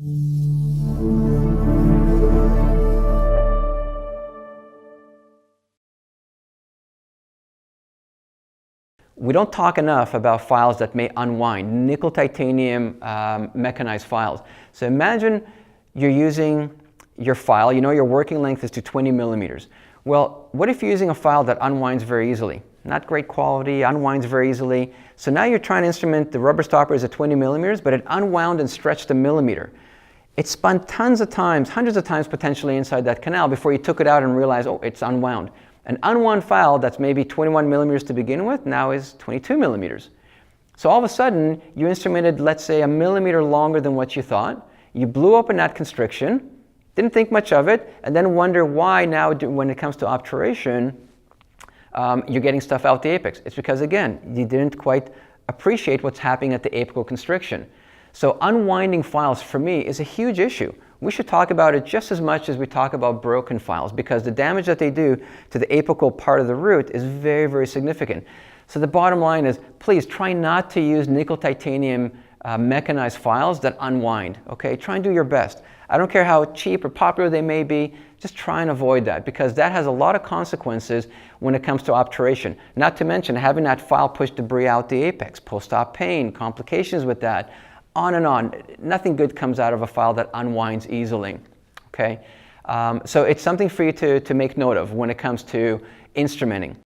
We don't talk enough about files that may unwind, nickel titanium mechanized files. So imagine you're using your file, you know your working length is to 20 millimeters. Well, what if you're using a file that unwinds very easily? Not great quality, unwinds very easily. So now you're trying to instrument the rubber stopper is at 20 millimeters, but it unwound and stretched a millimeter. It spun tons of times, hundreds of times potentially inside that canal before you took it out and realized, oh, it's unwound. An unwound file that's maybe 21 millimeters to begin with now is 22 millimeters. So all of a sudden, you instrumented, let's say, a millimeter longer than what you thought. You blew open that constriction, didn't think much of it, and then wonder why now when it comes to obturation, you're getting stuff out the apex. It's because, again, you didn't quite appreciate what's happening at the apical constriction. So unwinding files, for me, is a huge issue. We should talk about it just as much as we talk about broken files, because the damage that they do to the apical part of the root is very, very significant. So the bottom line is, please try not to use nickel titanium mechanized files that unwind, okay? Try and do your best. I don't care how cheap or popular they may be, just try and avoid that, because that has a lot of consequences when it comes to obturation. Not to mention having that file push debris out the apex, post-op pain, complications with that, on and on. Nothing good comes out of a file that unwinds easily, okay? So it's something for you to make note of when it comes to instrumenting.